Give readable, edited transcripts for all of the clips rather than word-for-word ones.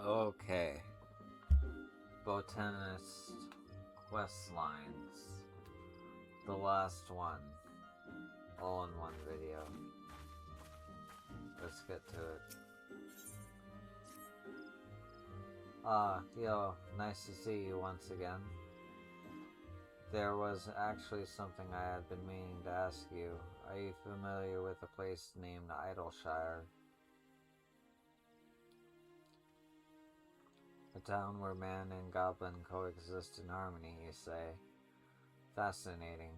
Okay. Botanist quest lines. The last one. All in one video. Let's get to it. Yo, nice to see you once again. There was actually something I had been meaning to ask you. Are you familiar with a place named Idleshire? A town where man and goblin coexist in harmony, you say? Fascinating.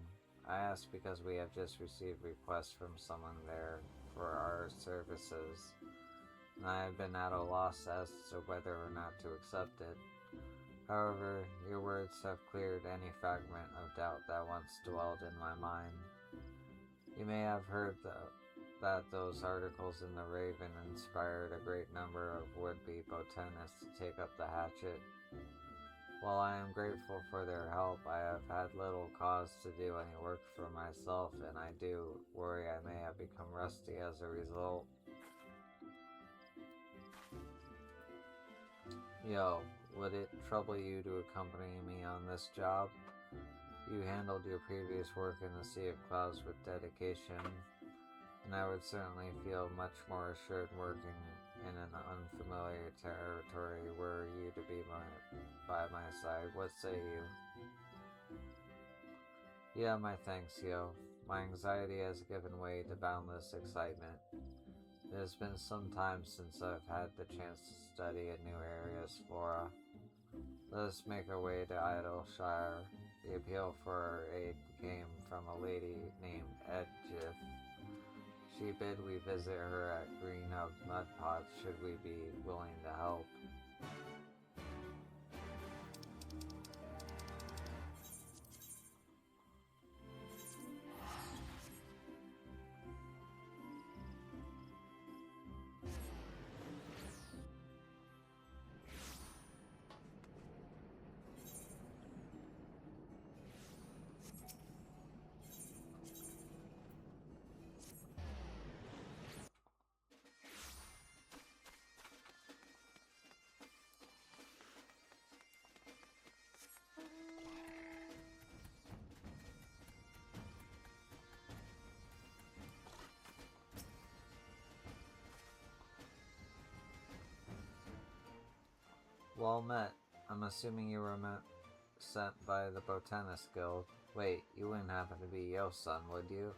I ask because we have just received requests from someone there for our services, and I have been at a loss as to whether or not to accept it. However, your words have cleared any fragment of doubt that once dwelled in my mind. You may have heard that those articles in the Raven inspired a great number of would-be botanists to take up the hatchet. While I am grateful for their help, I have had little cause to do any work for myself, and I do worry I may have become rusty as a result. Yo, would it trouble you to accompany me on this job? You handled your previous work in the Sea of Clouds with dedication, and I would certainly feel much more assured working in an unfamiliar territory were you to be by my side. What say you? Yeah, my thanks, yo. My anxiety has given way to boundless excitement. It has been some time since I've had the chance to study a new area's flora. Let us make our way to Idleshire. The appeal for our aid came from a lady named Edgith. She bid we visit her at Greenhub Mudpot should we be willing to help. Well met. I'm assuming you were sent by the Botanist Guild. Wait, you wouldn't happen to be Yo-san, would you?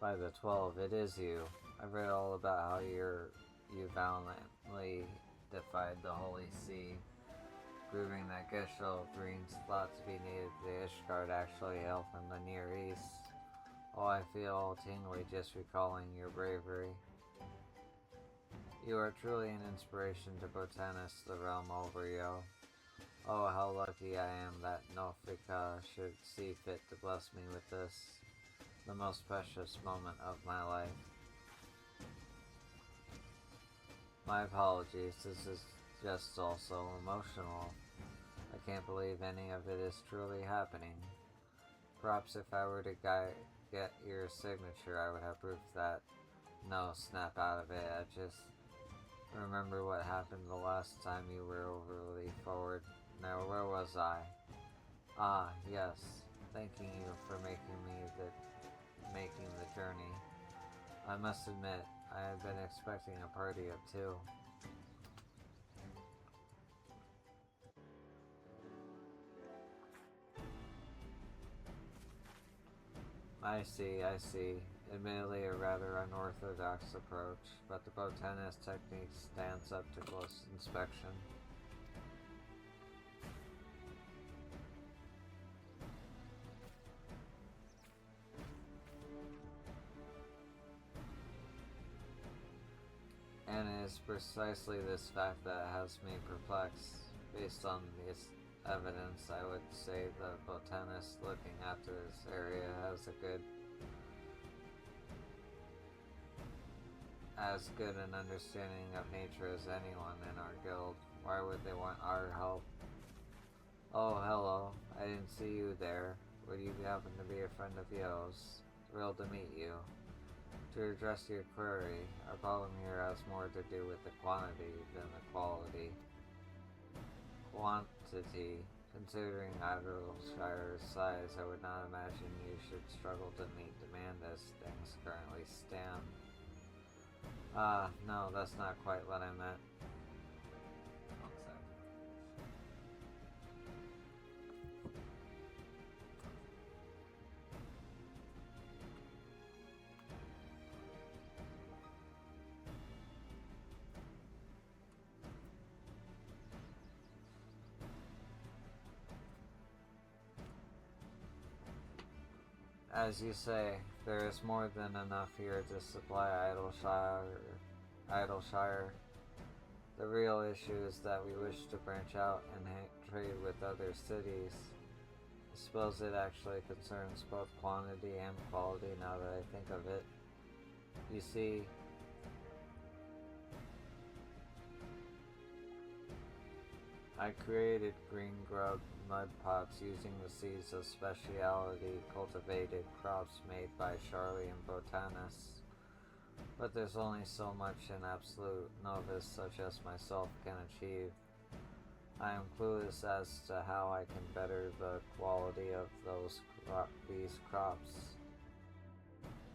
By the 12, it is you. I've read all about how you valiantly defied the Holy See, proving that Gesell Green's thought to be native to Ishgard actually hail from the Near East. Oh, I feel all tingly just recalling your bravery. You are truly an inspiration to botanists the realm over, yo. Oh, how lucky I am that Nofika should see fit to bless me with this, the most precious moment of my life. My apologies, this is just also emotional. I can't believe any of it is truly happening. Perhaps if I were to get your signature, I would have proof that. No, snap out of it. I just remember what happened the last time you were overly forward. Now, where was I? Ah, yes. Thanking you for making the journey. I must admit, I had been expecting a party of two. I see. Admittedly a rather unorthodox approach, but the botanist technique stands up to close inspection. And it is precisely this fact that has me perplexed. Based on this evidence, I would say the botanist looking after this area has as good an understanding of nature as anyone in our guild. Why would they want our help? Oh, hello. I didn't see you there. Would you happen to be a friend of Yo's? Thrilled to meet you. To address your query, our problem here has more to do with the quantity than the quality. Quantity. Considering Idleshire's size, I would not imagine you should struggle to meet demand as things currently stand. No, that's not quite what I meant. As you say, there is more than enough here to supply Idleshire. The real issue is that we wish to branch out and trade with other cities. I suppose it actually concerns both quantity and quality now that I think of it. You see, I created green grub mud pots using the seeds of specialty cultivated crops made by Charlie and botanists. But there's only so much an absolute novice such as myself can achieve. I am clueless as to how I can better the quality of these crops.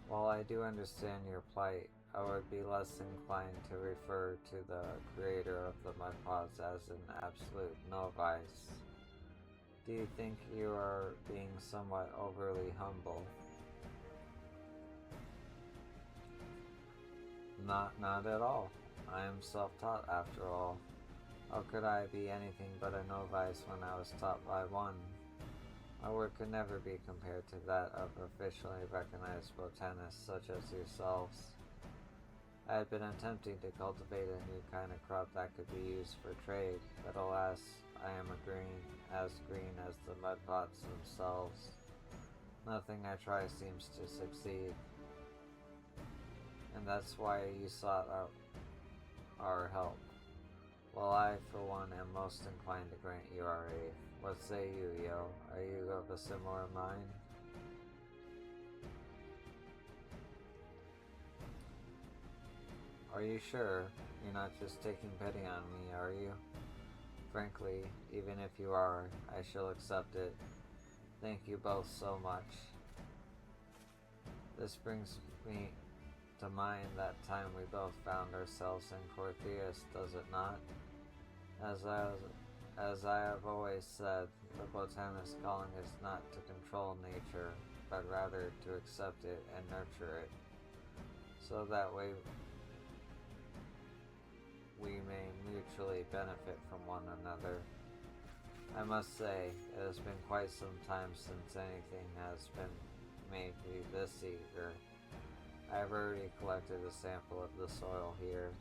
While I do understand your plight, I would be less inclined to refer to the creator of the mud pots as an absolute novice. Do you think you are being somewhat overly humble? Not at all. I am self-taught after all. How could I be anything but a novice when I was taught by one? My work could never be compared to that of officially recognized botanists such as yourselves. I had been attempting to cultivate a new kind of crop that could be used for trade, but alas, I am as green as the mud pots themselves. Nothing I try seems to succeed. And that's why you sought out our help. Well, I, for one, am most inclined to grant you our aid. What say you, Yo? Are you of a similar mind? Are you sure? You're not just taking pity on me, are you? Frankly, even if you are, I shall accept it. Thank you both so much. This brings me to mind that time we both found ourselves in Corthius, does it not? As I have always said, the botanist's calling is not to control nature, but rather to accept it and nurture it, so that way we may mutually benefit from one another. I must say, it has been quite some time since anything has been made me this eager. I have already collected a sample of the soil here,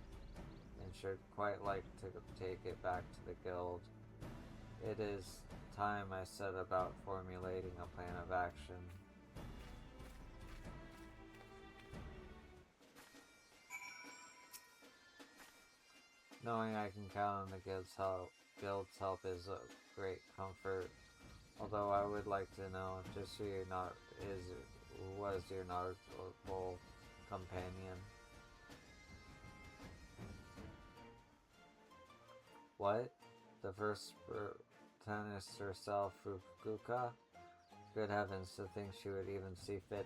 and should quite like to take it back to the guild. It is time I set about formulating a plan of action. Knowing I can count on the guild's help is a great comfort. Although I would like to know just who was your knowledgeable companion. What? The first botanist herself, Fukuka? Good heavens, to think she would even see fit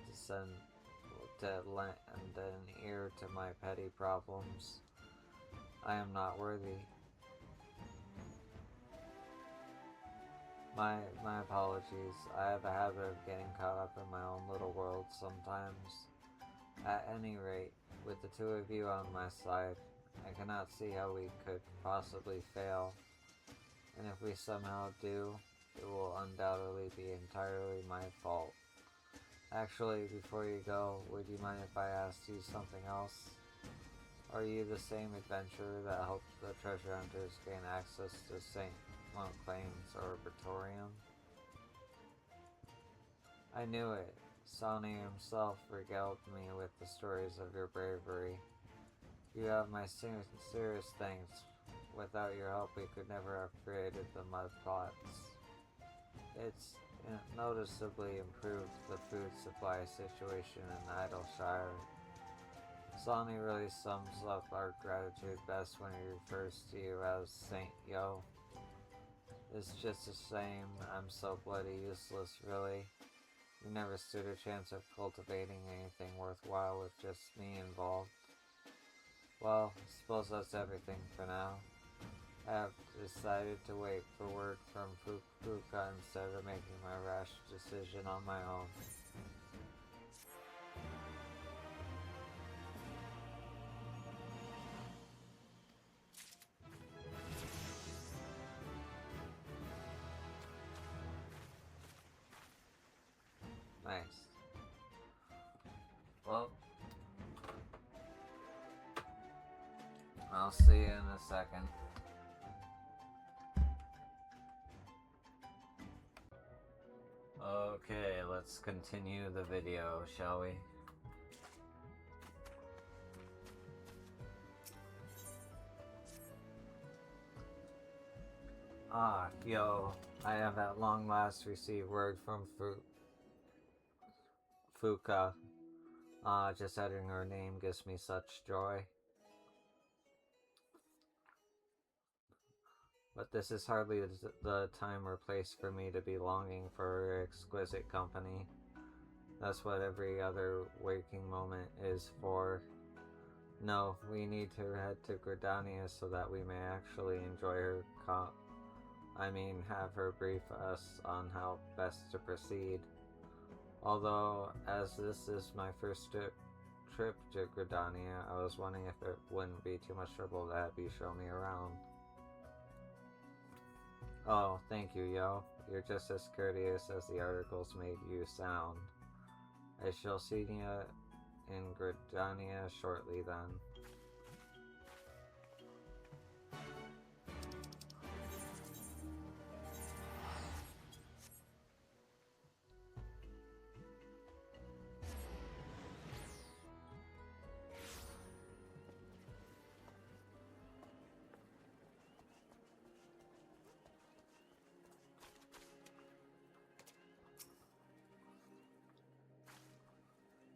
to lend an ear to my petty problems. I am not worthy. My apologies. I have a habit of getting caught up in my own little world sometimes. At any rate, with the two of you on my side, I cannot see how we could possibly fail. And if we somehow do, it will undoubtedly be entirely my fault. Actually, before you go, would you mind if I asked you something else? Are you the same adventurer that helped the treasure hunters gain access to St. Montclair's Arboretum? I knew it. Sonny himself regaled me with the stories of your bravery. You have my sincerest thanks. Without your help, we could never have created the mud pots. It's noticeably improved the food supply situation in Idleshire. Sonny really sums up our gratitude best when he refers to you as Saint Yo. It's just a shame I'm so bloody useless, really. You never stood a chance of cultivating anything worthwhile with just me involved. Well, I suppose that's everything for now. I have decided to wait for word from Fuka instead of making my rash decision on my own. Nice. Well, I'll see you in a second. Okay, let's continue the video, shall we? Ah, yo, I have at long last received word from Fuka. Just uttering her name gives me such joy. But this is hardly the time or place for me to be longing for her exquisite company. That's what every other waking moment is for. No, we need to head to Gridania so that we may actually enjoy her have her brief us on how best to proceed. Although, as this is my first trip to Gridania, I was wondering if it wouldn't be too much trouble to have you show me around. Oh, thank you, yo. You're just as courteous as the articles made you sound. I shall see you in Gridania shortly then.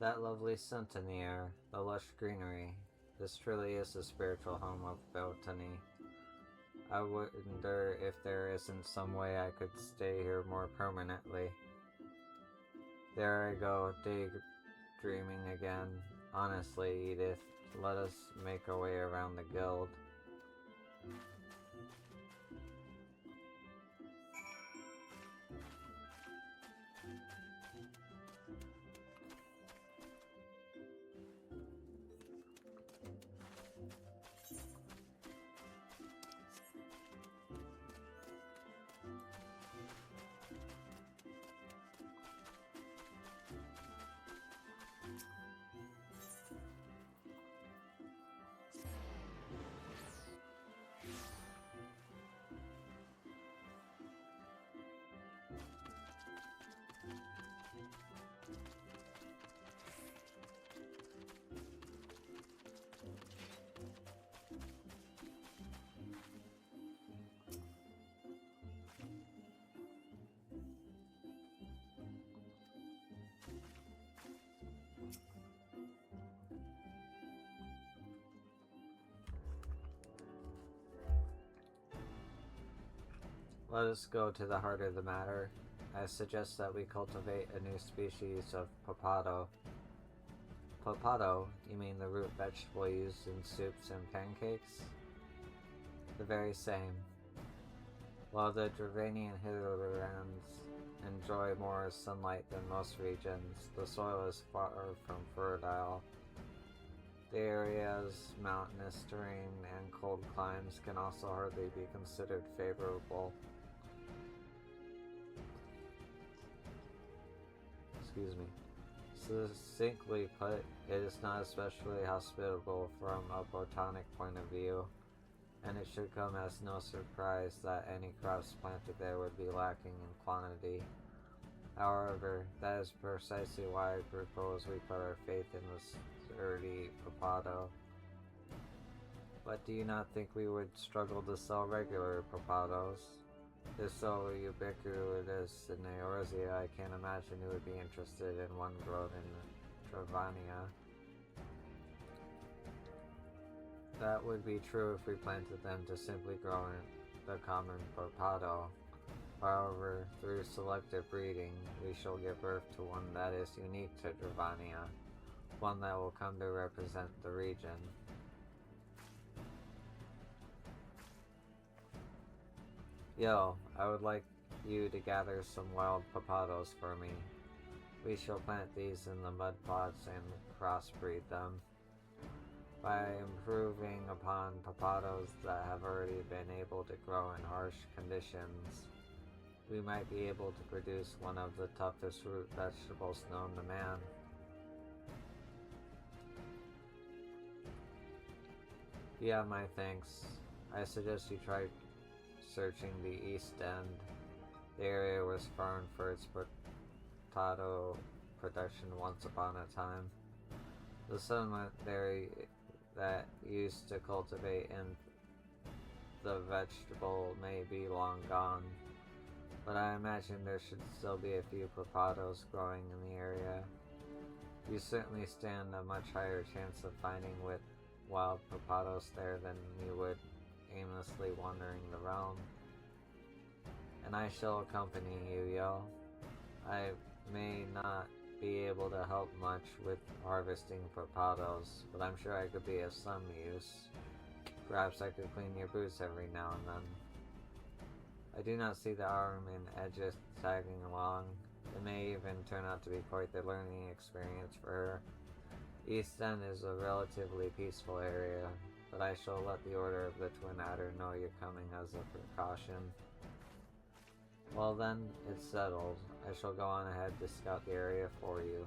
That lovely scent in the air, the lush greenery. This truly is the spiritual home of botany. I wonder if there isn't some way I could stay here more permanently. There I go, daydreaming again. Honestly, Edith, let us make our way around the guild. Let us go to the heart of the matter. I suggest that we cultivate a new species of papado. Papado? You mean the root vegetable used in soups and pancakes? The very same. While the Dravanian hinterlands enjoy more sunlight than most regions, the soil is far from fertile. The area's mountainous terrain and cold climes can also hardly be considered favorable. Excuse me. Succinctly put, it is not especially hospitable from a botanic point of view, and it should come as no surprise that any crops planted there would be lacking in quantity. However, that is precisely why I propose we put our faith in this sturdy papado. But do you not think we would struggle to sell regular papados? If so ubiquitous in Eorzea, I can't imagine who would be interested in one grown in Travania. That would be true if we planted them to simply grow in the common papado. However, through selective breeding, we shall give birth to one that is unique to Dravania, one that will come to represent the region. Yo, I would like you to gather some wild papados for me. We shall plant these in the mud plots and crossbreed them. By improving upon papados that have already been able to grow in harsh conditions, we might be able to produce one of the toughest root vegetables known to man. You have my thanks. I suggest you try searching the East End. The area was famed for its potato production once upon a time. The settlement there that used to cultivate in the vegetable may be long gone, but I imagine there should still be a few papados growing in the area. You certainly stand a much higher chance of finding wild papados there than you would aimlessly wandering the realm. And I shall accompany you, yo. I may not be able to help much with harvesting papados, but I'm sure I could be of some use. Perhaps I could clean your boots every now and then. I do not see the arm and edges tagging along. It may even turn out to be quite the learning experience for her. East End is a relatively peaceful area, but I shall let the Order of the Twin Adder know you're coming as a precaution. Well then, it's settled. I shall go on ahead to scout the area for you.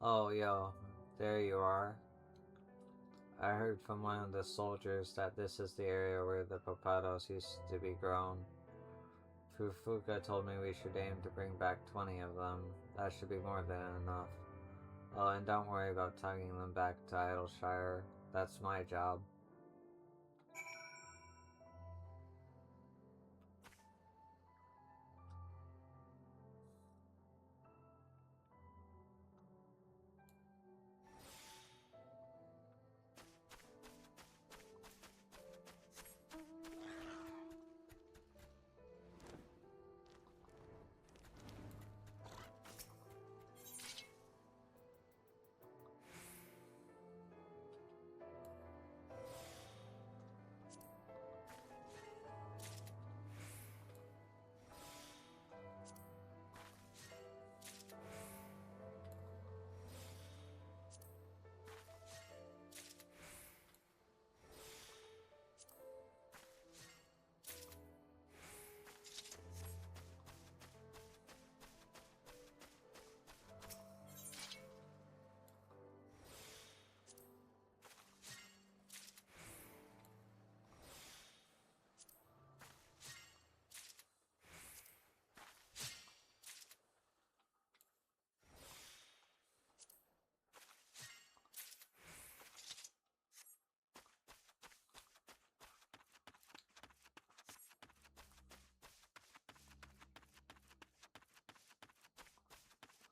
Oh, yo, there you are. I heard from one of the soldiers that this is the area where the papados used to be grown. Fufuka told me we should aim to bring back 20 of them. That should be more than enough. Oh, and don't worry about tugging them back to Idleshire. That's my job.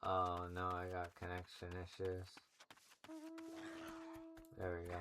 Oh no, I got connection issues. There we go.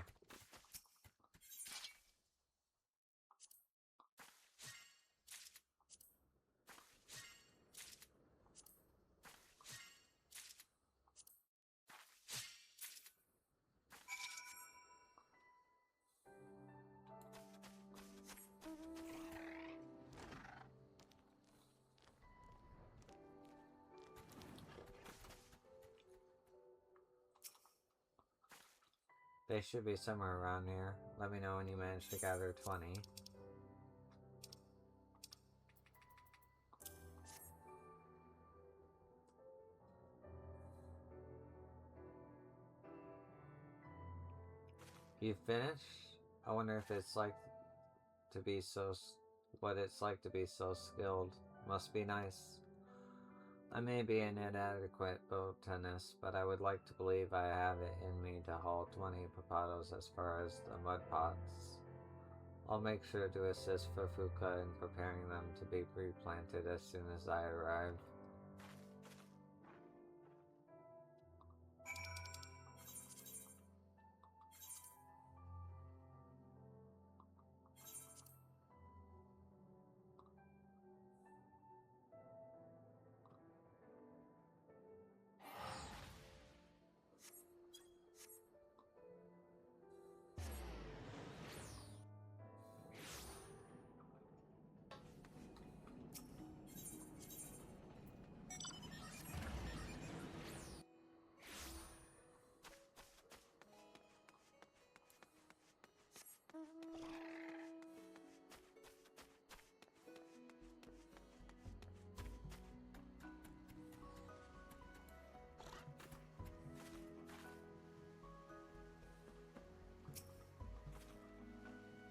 They should be somewhere around here. Let me know when you manage to gather 20. You finished? I wonder if it's like to be so... what it's like to be so skilled. Must be nice. I may be an inadequate botanist, but I would like to believe I have it in me to haul 20 papados as far as the mud pots. I'll make sure to assist Fufuka in preparing them to be replanted as soon as I arrive.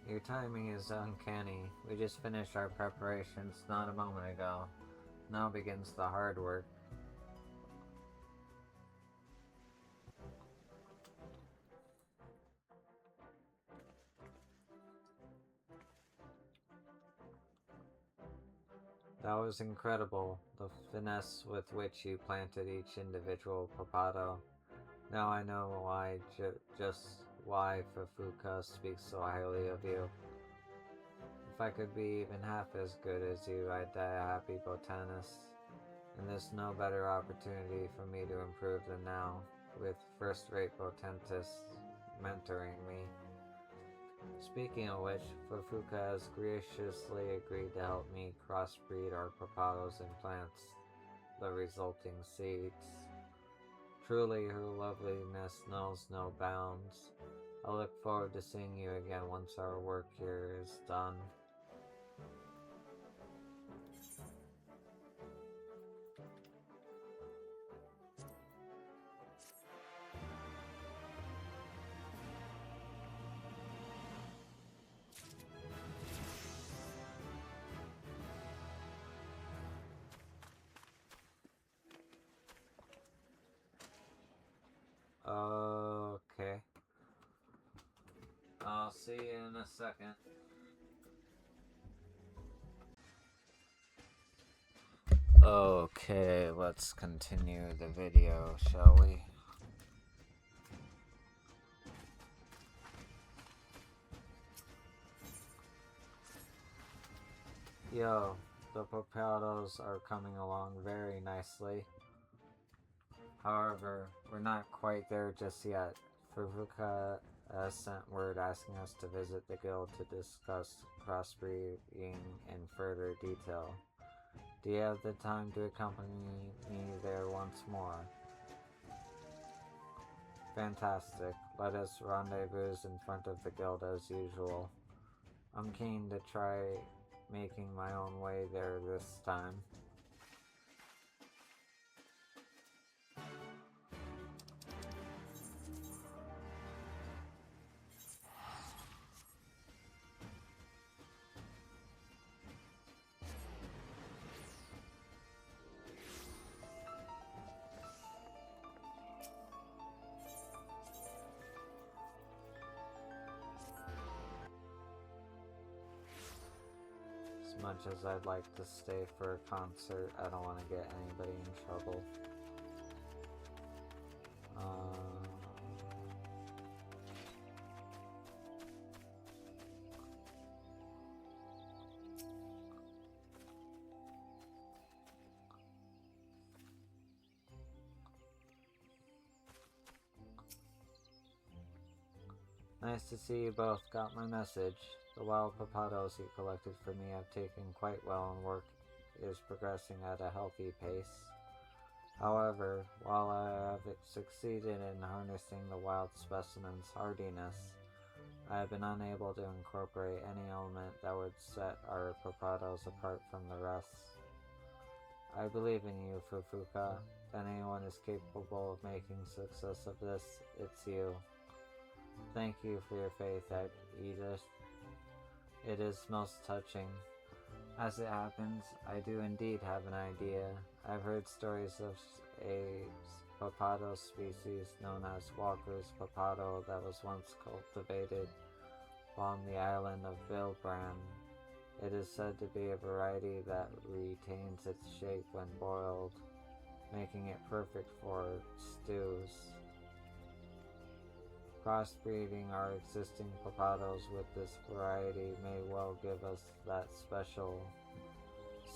Your timing is uncanny. We just finished our preparations not a moment ago. Now begins the hard work. That was incredible, the finesse with which you planted each individual papado. Now I know why, just why Fufuka speaks so highly of you. If I could be even half as good as you, I'd die a happy botanist. And there's no better opportunity for me to improve than now, with first-rate botanists mentoring me. Speaking of which, Fufuka has graciously agreed to help me crossbreed our papados and plants the resulting seeds. Truly, her loveliness knows no bounds. I look forward to seeing you again once our work here is done. Okay. I'll see you in a second. Okay, let's continue the video, shall we? Yo, the papados are coming along very nicely. However, we're not quite there just yet. Fufuka has sent word asking us to visit the guild to discuss crossbreeding in further detail. Do you have the time to accompany me there once more? Fantastic. Let us rendezvous in front of the guild as usual. I'm keen to try making my own way there this time. As much as I'd like to stay for a concert, I don't want to get anybody in trouble. Nice to see you both got my message. The wild papados you collected for me have taken quite well and work is progressing at a healthy pace. However, while I have succeeded in harnessing the wild specimen's hardiness, I have been unable to incorporate any element that would set our papados apart from the rest. I believe in you, Fufuka. If anyone is capable of making success of this, it's you. Thank you for your faith, Edith. It is most touching. As it happens, I do indeed have an idea. I've heard stories of a papado species known as Walker's papado that was once cultivated on the island of Bilbrand. It is said to be a variety that retains its shape when boiled, making it perfect for stews. Crossbreeding our existing papados with this variety may well give us that special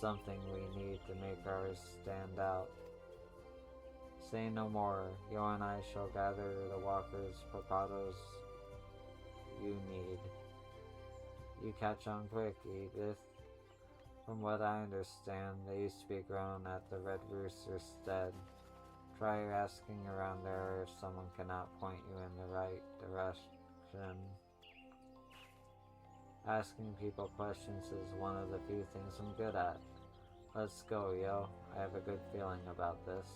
something we need to make ours stand out. Say no more. You and I shall gather the walkers' papados you need. You catch on quick, Edith. From what I understand, they used to be grown at the Red Rooster's stead. Try asking around there if someone cannot point you in the right direction. Asking people questions is one of the few things I'm good at. Let's go, yo. I have a good feeling about this.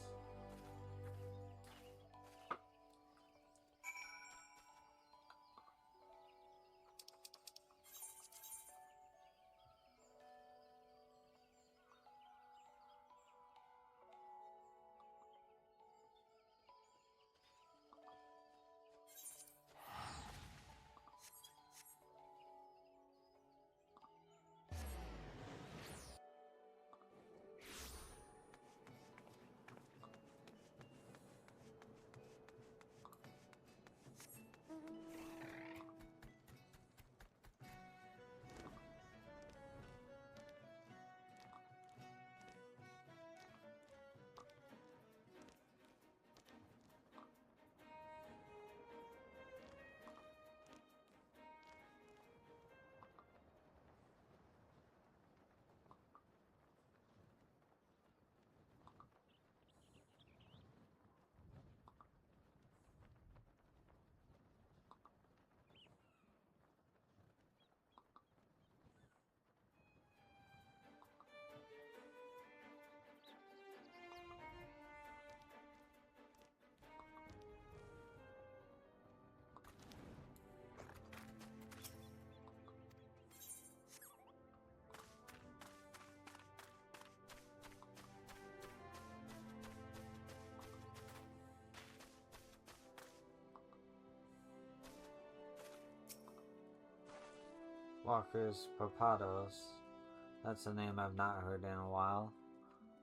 Walker's papados. That's a name I've not heard in a while.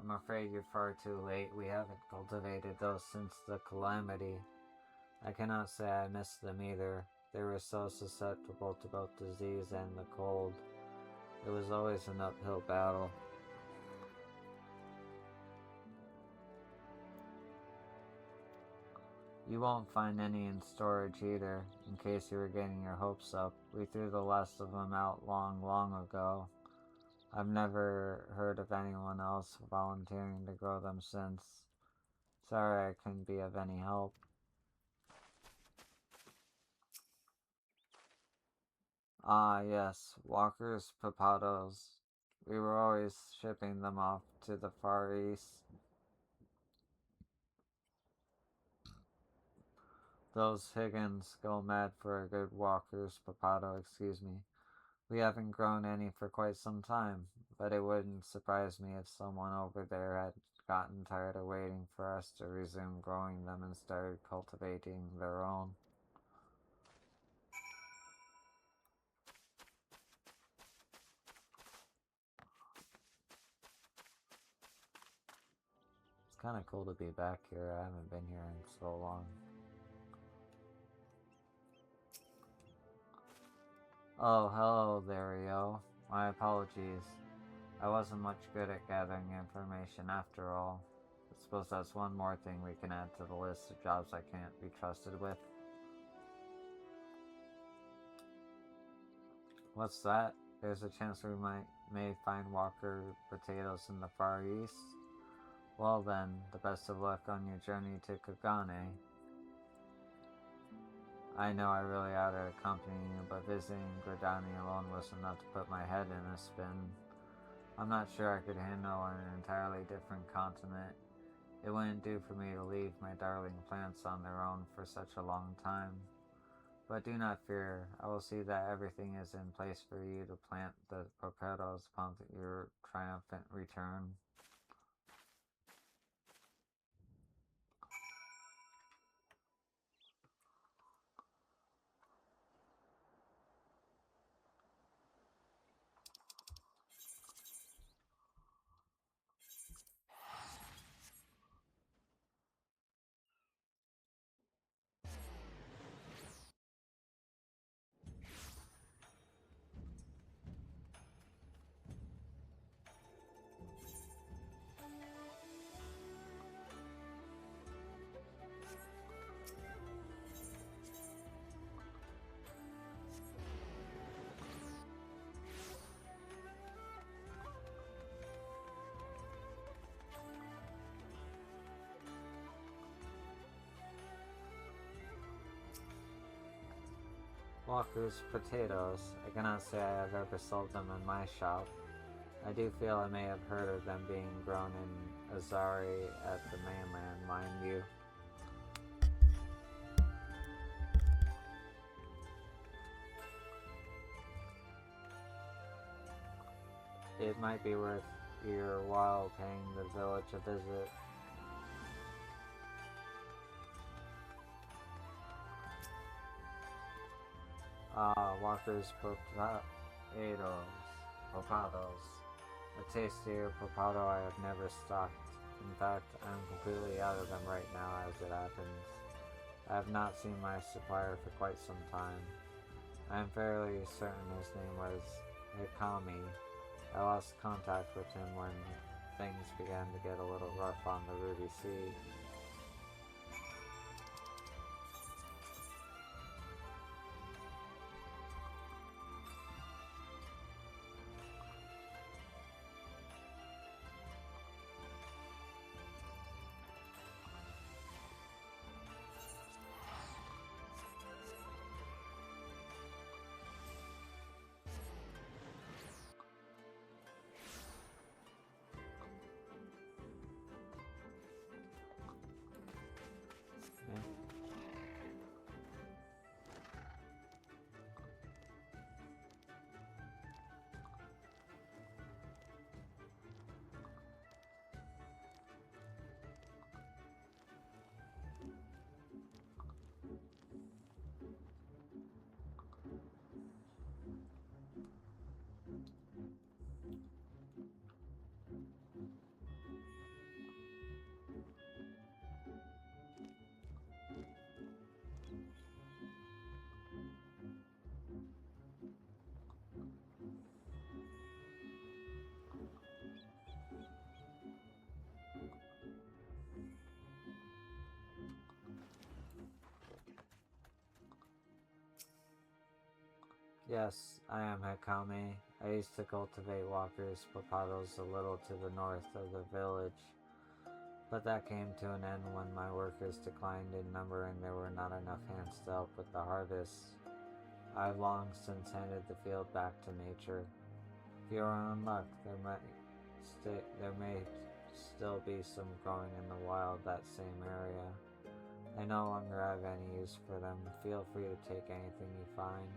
I'm afraid you're far too late. We haven't cultivated those since the calamity. I cannot say I miss them either. They were so susceptible to both disease and the cold. It was always an uphill battle. You won't find any in storage either, in case you were getting your hopes up. We threw the last of them out long, long ago. I've never heard of anyone else volunteering to grow them since. Sorry I couldn't be of any help. Ah, yes, Walker's papados. We were always shipping them off to the Far East. Those Higgins go mad for a good Walker's papado, excuse me. We haven't grown any for quite some time, but it wouldn't surprise me if someone over there had gotten tired of waiting for us to resume growing them and started cultivating their own. It's kind of cool to be back here. I haven't been here in so long. Oh, hello there, yo. My apologies. I wasn't much good at gathering information after all. I suppose that's one more thing we can add to the list of jobs I can't be trusted with. What's that? There's a chance we may find Walker potatoes in the Far East. Well then, the best of luck on your journey to Kagane. I know I really ought to accompany you, but visiting Gradani alone was enough to put my head in a spin. I'm not sure I could handle an entirely different continent. It wouldn't do for me to leave my darling plants on their own for such a long time. But do not fear, I will see that everything is in place for you to plant the potatoes upon your triumphant return. Walker's potatoes. I cannot say I have ever sold them in my shop. I do feel I may have heard of them being grown in Azari at the mainland, mind you. It might be worth your while paying the village a visit. Walker's popados. A tastier popado I have never stocked. In fact, I'm completely out of them right now as it happens. I have not seen my supplier for quite some time. I am fairly certain his name was Hikami. I lost contact with him when things began to get a little rough on the Ruby Sea. Yes, I am Hikami. I used to cultivate walkers, popados a little to the north of the village, but that came to an end when my workers declined in number and there were not enough hands to help with the harvest. I've long since handed the field back to nature. If you are in luck, there may still be some growing in the wild that same area. I no longer have any use for them. Feel free to take anything you find.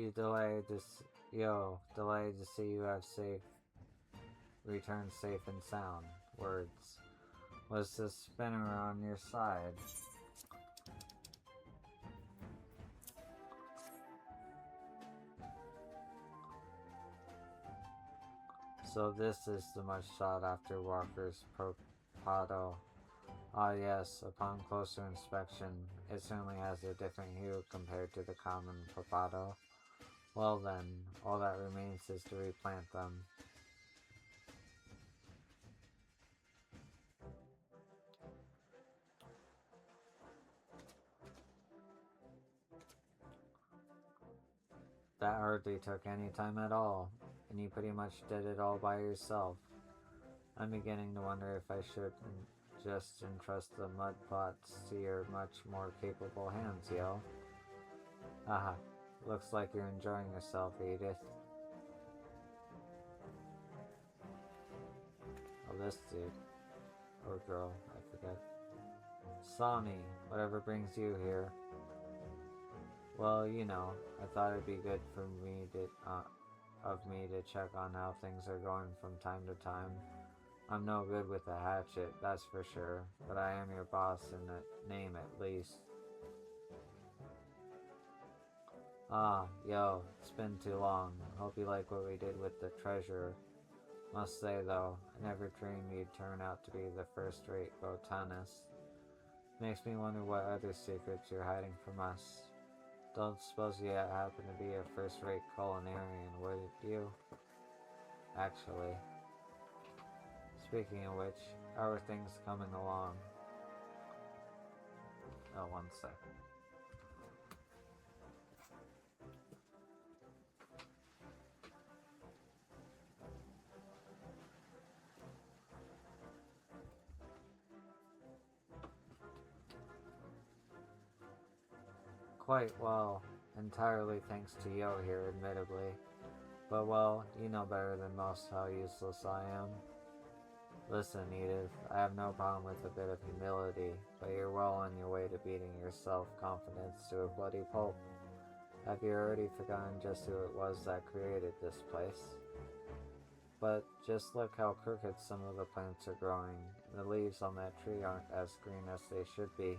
Delayed to see you have returned safe and sound. Words. Was the spinner on your side? So this is the much sought after Walker's Propado. Ah yes, upon closer inspection, it certainly has a different hue compared to the common Propado. Well then, all that remains is to replant them. That hardly took any time at all, and you pretty much did it all by yourself. I'm beginning to wonder if I should just entrust the mud pots to your much more capable hands, yo. Haha, looks like you're enjoying yourself, Edith. Oh, this dude. Or girl, I forget. Sonny, whatever brings you here. Well, I thought it'd be good for me to check on how things are going from time to time. I'm no good with a hatchet, that's for sure, but I am your boss in name at least. Ah, yo, it's been too long. Hope you like what we did with the treasure. Must say though, I never dreamed you'd turn out to be the first-rate botanist. Makes me wonder what other secrets you're hiding from us. Don't suppose you happen to be a first-rate culinarian, would you? Actually. Speaking of which, how are things coming along? Oh, one sec. Quite well. Entirely thanks to Yo here, admittedly. But well, you know better than most how useless I am. Listen, Edith, I have no problem with a bit of humility, but you're well on your way to beating your self-confidence to a bloody pulp. Have you already forgotten just who it was that created this place? But just look how crooked some of the plants are growing. The leaves on that tree aren't as green as they should be.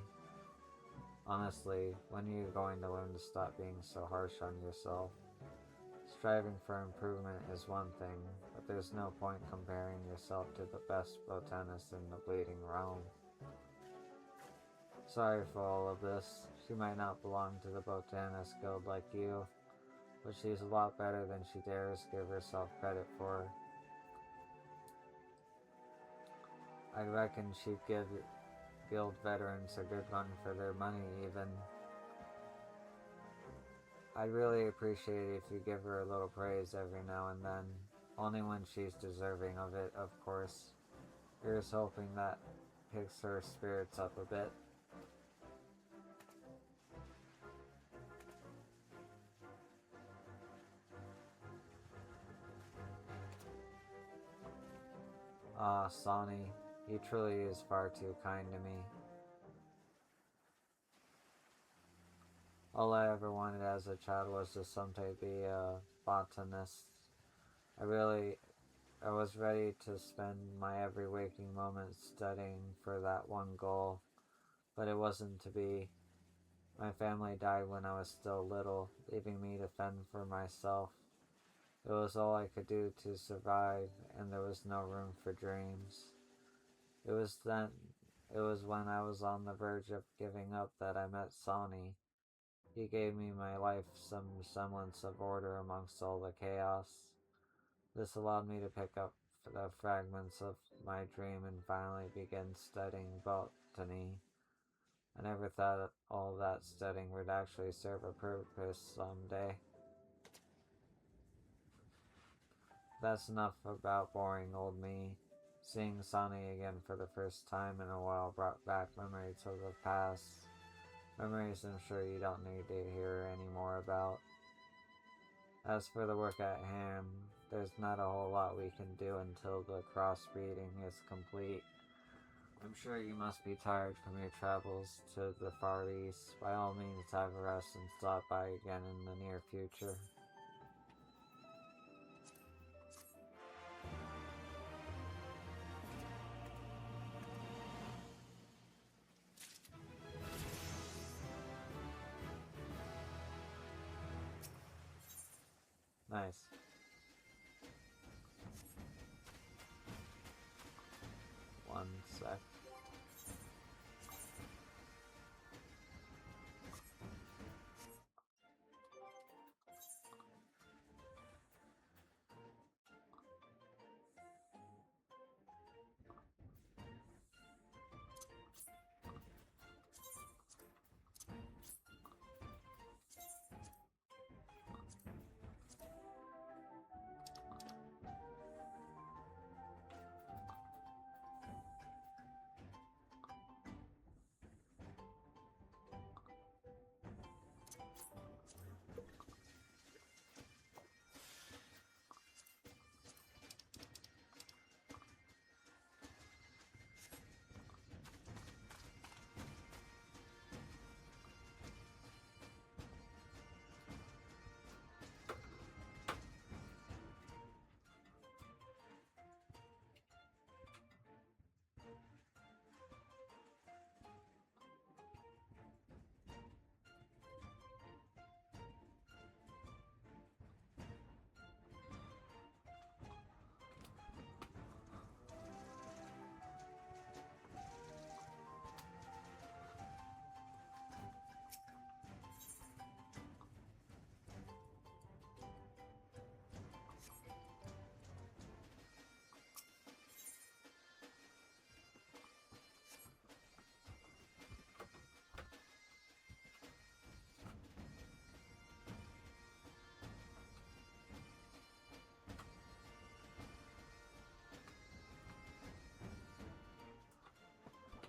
Honestly, when are you going to learn to stop being so harsh on yourself? Striving for improvement is one thing, but there's no point comparing yourself to the best botanist in the bleeding realm. Sorry for all of this. She might not belong to the Botanist Guild like you, but she's a lot better than she dares give herself credit for. I reckon she'd give guild veterans a good run for their money even. I'd really appreciate it if you give her a little praise every now and then. Only when she's deserving of it, of course. Here's hoping that picks her spirits up a bit. Ah, Sonny, he truly is far too kind to me. All I ever wanted as a child was to someday be a botanist. I was ready to spend my every waking moment studying for that one goal, but it wasn't to be. My family died when I was still little, leaving me to fend for myself. It was all I could do to survive, and there was no room for dreams. It was when I was on the verge of giving up that I met Sonny. He gave me my life some semblance of order amongst all the chaos. This allowed me to pick up the fragments of my dream and finally begin studying botany. I never thought all that studying would actually serve a purpose someday. That's enough about boring old me. Seeing Sonny again for the first time in a while brought back memories of the past. Memories I'm sure you don't need to hear any more about. As for the work at hand, there's not a whole lot we can do until the crossbreeding is complete. I'm sure you must be tired from your travels to the Far East. By all means, have a rest and stop by again in the near future. Nice. One sec.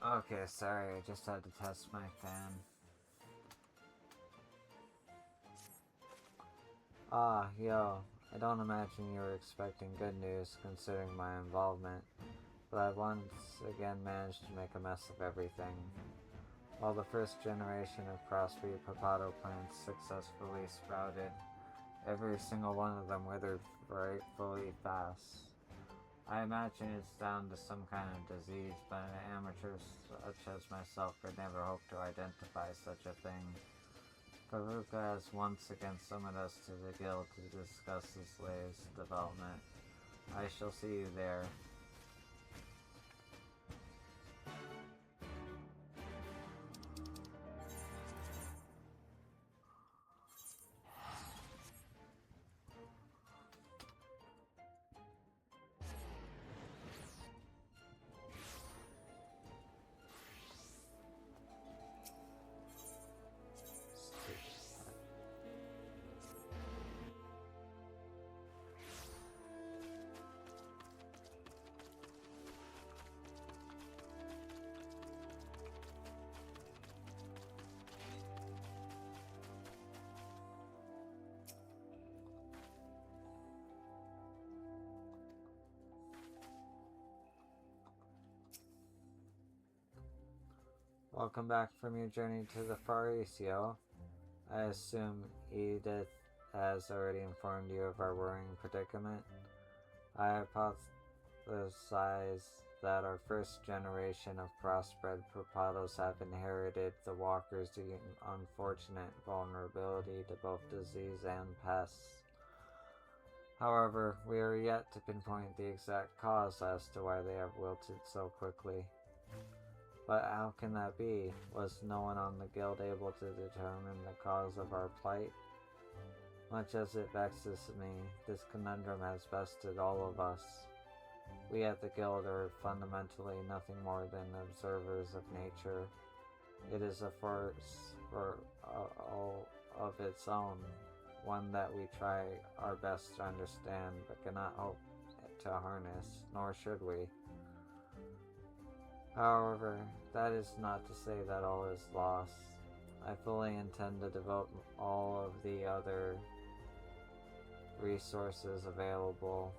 Okay, sorry, I just had to test my fan. Ah, yo, I don't imagine you were expecting good news considering my involvement, but I once again managed to make a mess of everything. While the first generation of crossbreed potato plants successfully sprouted, every single one of them withered frightfully fast. I imagine it's down to some kind of disease, but an amateur such as myself could never hope to identify such a thing. Faruka has once again summoned us to the guild to discuss this latest development. I shall see you there. Welcome back from your journey to the Far East, yo. I assume Edith has already informed you of our worrying predicament. I hypothesize that our first generation of crossbred propatos have inherited the walker's unfortunate vulnerability to both disease and pests. However, we are yet to pinpoint the exact cause as to why they have wilted so quickly. But how can that be? Was no one on the guild able to determine the cause of our plight? Much as it vexes me, this conundrum has bested all of us. We at the guild are fundamentally nothing more than observers of nature. It is a force for all of its own, one that we try our best to understand but cannot hope to harness, nor should we. However, that is not to say that all is lost. I fully intend to devote all of the other resources available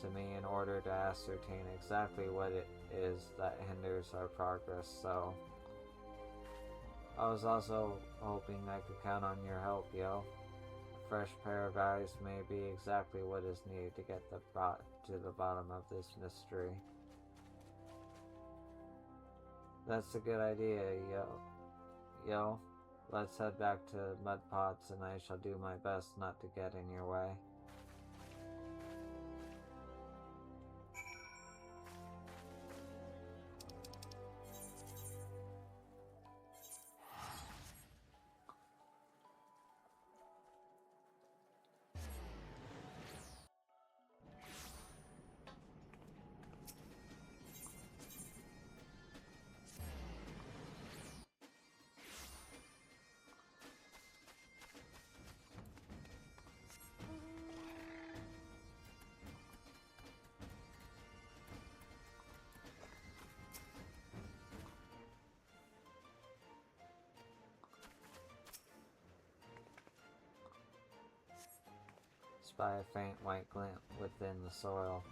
to me in order to ascertain exactly what it is that hinders our progress, so I was also hoping I could count on your help, yo. A fresh pair of eyes may be exactly what is needed to get to the bottom of this mystery. That's a good idea, yo. Let's head back to Mudpots and I shall do my best not to get in your way. by a faint white glint within the soil.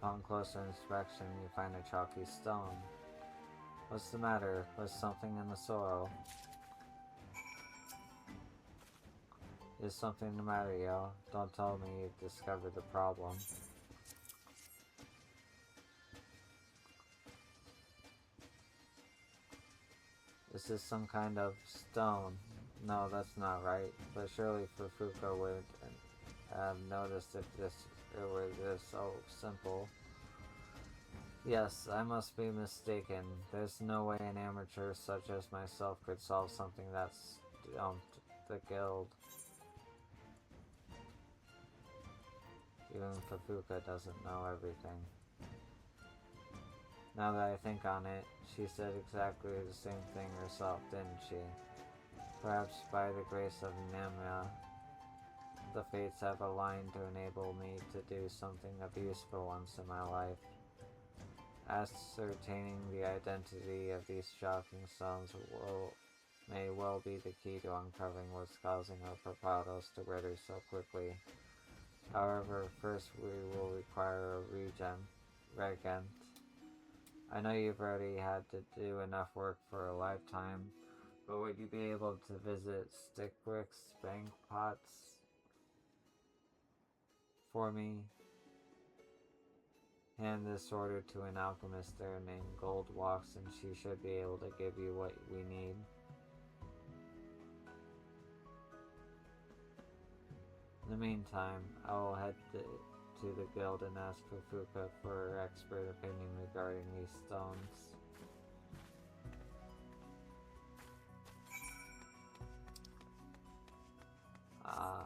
Upon closer inspection, you find a chalky stone. What's the matter? Was something in the soil? Is something the matter, yo? Don't tell me you've discovered the problem. Is this some kind of stone? No, that's not right. But surely Fufuka would have noticed if it were this so simple. Yes, I must be mistaken. There's no way an amateur such as myself could solve something that stumped the guild. Even Fufuka doesn't know everything. Now that I think on it, she said exactly the same thing herself, didn't she? Perhaps by the grace of Namya, the fates have aligned to enable me to do something of use for once in my life. Ascertaining the identity of these shocking stones may well be the key to uncovering what's causing our Propados to wither so quickly. However, first we will require a regent. I know you've already had to do enough work for a lifetime, but would you be able to visit Stickwick's bank pots for me? Hand this order to an alchemist there named Goldwalks, and she should be able to give you what we need. In the meantime, I will head to the guild and ask Fufuka for her expert opinion regarding these stones. Ah,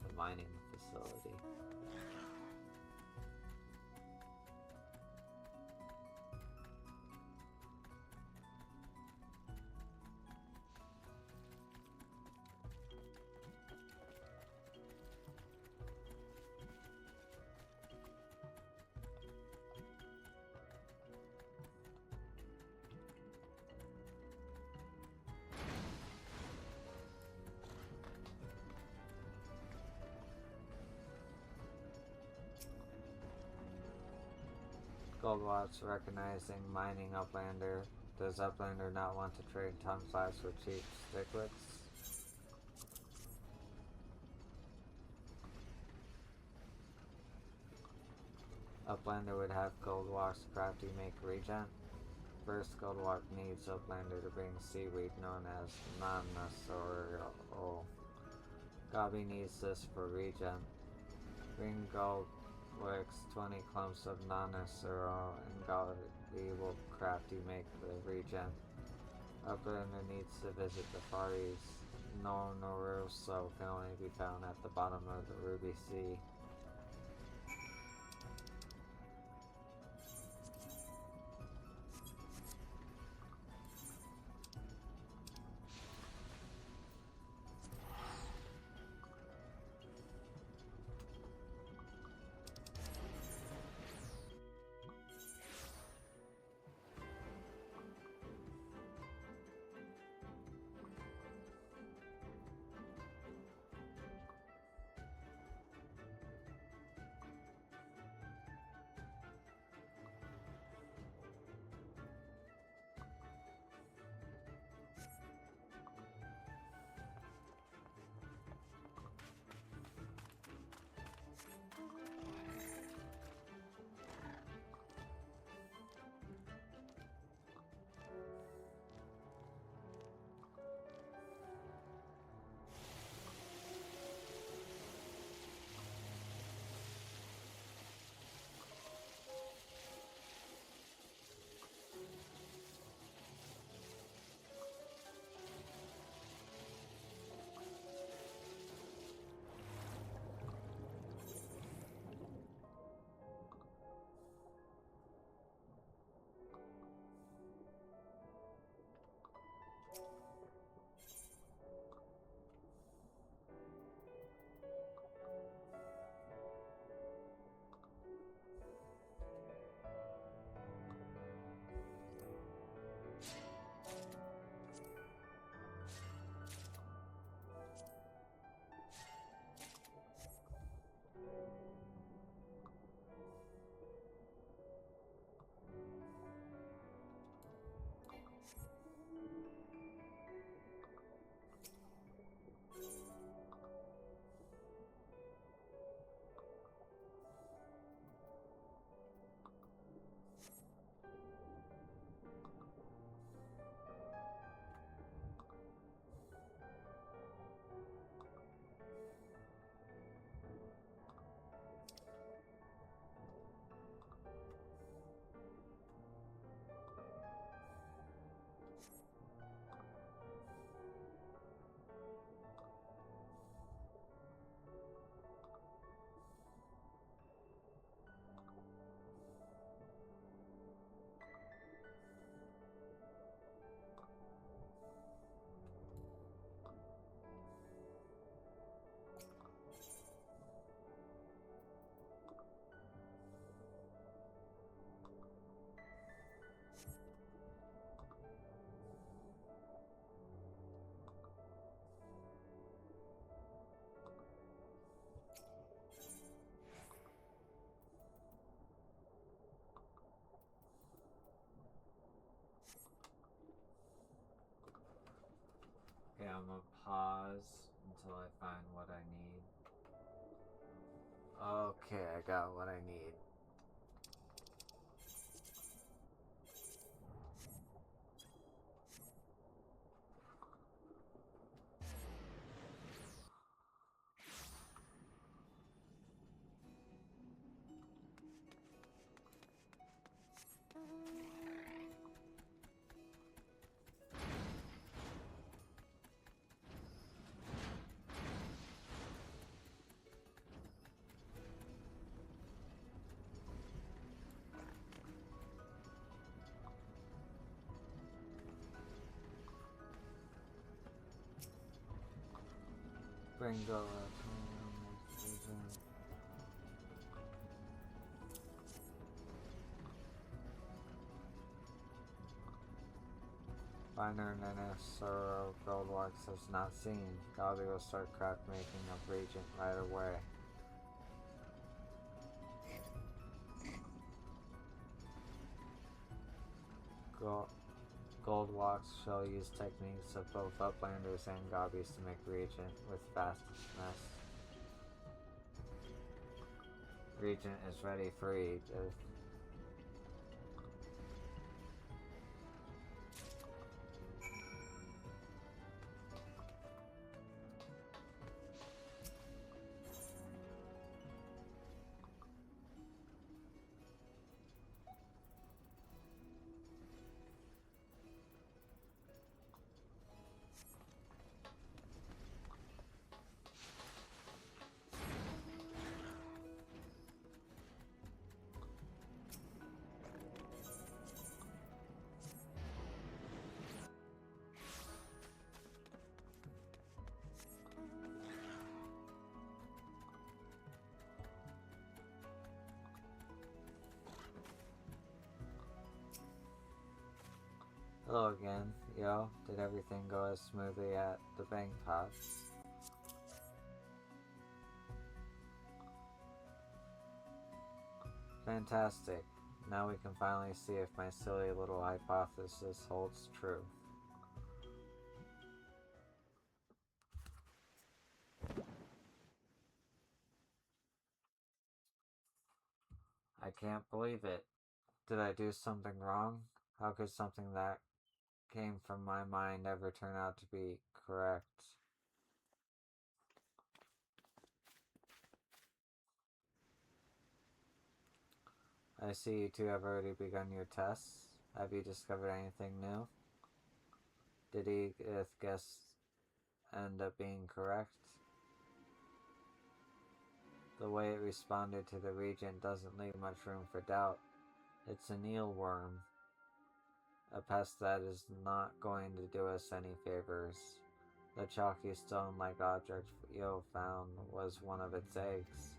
the mining facility. Goldwatch recognizing mining Uplander. Does Uplander not want to trade tongue flaps with cheap sticklets? Uplander would have Goldwatch's crafty make regent. First, Goldwatch needs Uplander to bring seaweed known as Nanasoro. Gabi needs this for regent. Bring Goldwick's 20 clumps of Nanasoro and Gabi will crafty make the regent. Uplander needs to visit the Far East. No Noruso can only be found at the bottom of the Ruby Sea. Okay, I'm gonna pause until I find what I need. Okay, I got what I need. Bingo. Finer Ninnis or Goldwax has not seen. Gobby will start craft making of Regent right away. Goldwax shall use techniques of both Uplanders and Gobbies to make Regent with fastness. Regent is ready for Edith. Hello again, yo. Did everything go as smoothly at the bank pots? Fantastic. Now we can finally see if my silly little hypothesis holds true. I can't believe it. Did I do something wrong? How could something that came from my mind ever turn out to be correct? I see you two have already begun your tests. Have you discovered anything new? Did Edith guess end up being correct? The way it responded to the Regent doesn't leave much room for doubt. It's an eelworm. A pest that is not going to do us any favors. The chalky stone-like object Yo found was one of its eggs.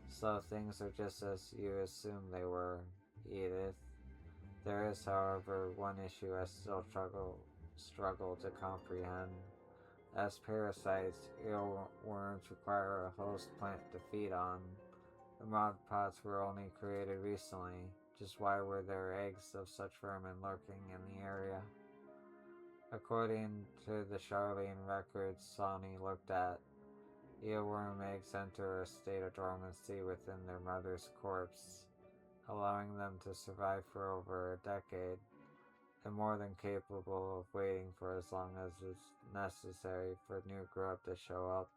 So things are just as you assume they were, Edith. There is, however, one issue I still struggle to comprehend. As parasites, eelworms require a host plant to feed on. The mod pots were only created recently. Just why were there eggs of such vermin lurking in the area? According to the Charlene records Sonny looked at, eelworm eggs enter a state of dormancy within their mother's corpse, allowing them to survive for over a decade, and more than capable of waiting for as long as is necessary for new growth to show up.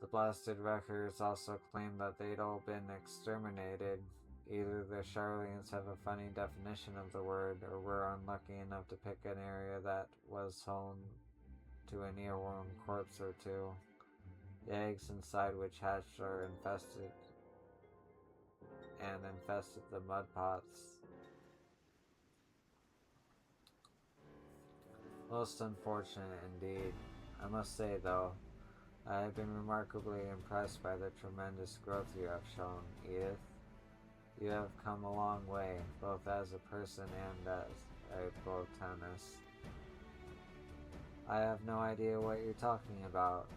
The blasted records also claim that they'd all been exterminated. Either the Charlenes have a funny definition of the word, or were unlucky enough to pick an area that was home to an earworm corpse or two. The eggs inside which hatched are infested the mud pots. Most unfortunate indeed. I must say, though, I have been remarkably impressed by the tremendous growth you have shown, Edith. You have come a long way, both as a person and as a botanist. I have no idea what you're talking about.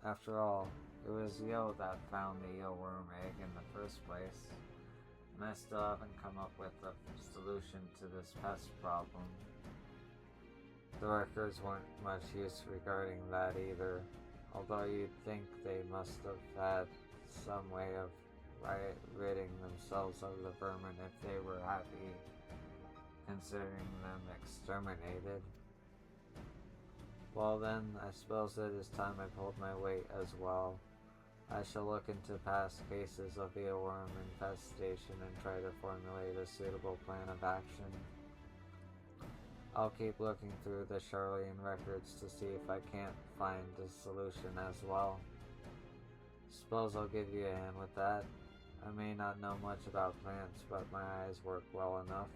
After all, it was Yo that found the eelworm egg in the first place, and I still haven't come up with a solution to this pest problem. The records weren't much use regarding that either, although you'd think they must have had some way of ridding themselves of the vermin if they were happy, considering them exterminated. Well then, I suppose it is time I pulled my weight as well. I shall look into past cases of eelworm infestation and try to formulate a suitable plan of action. I'll keep looking through the Charlian records to see if I can't find a solution as well. Suppose I'll give you a hand with that. I may not know much about plants, but my eyes work well enough.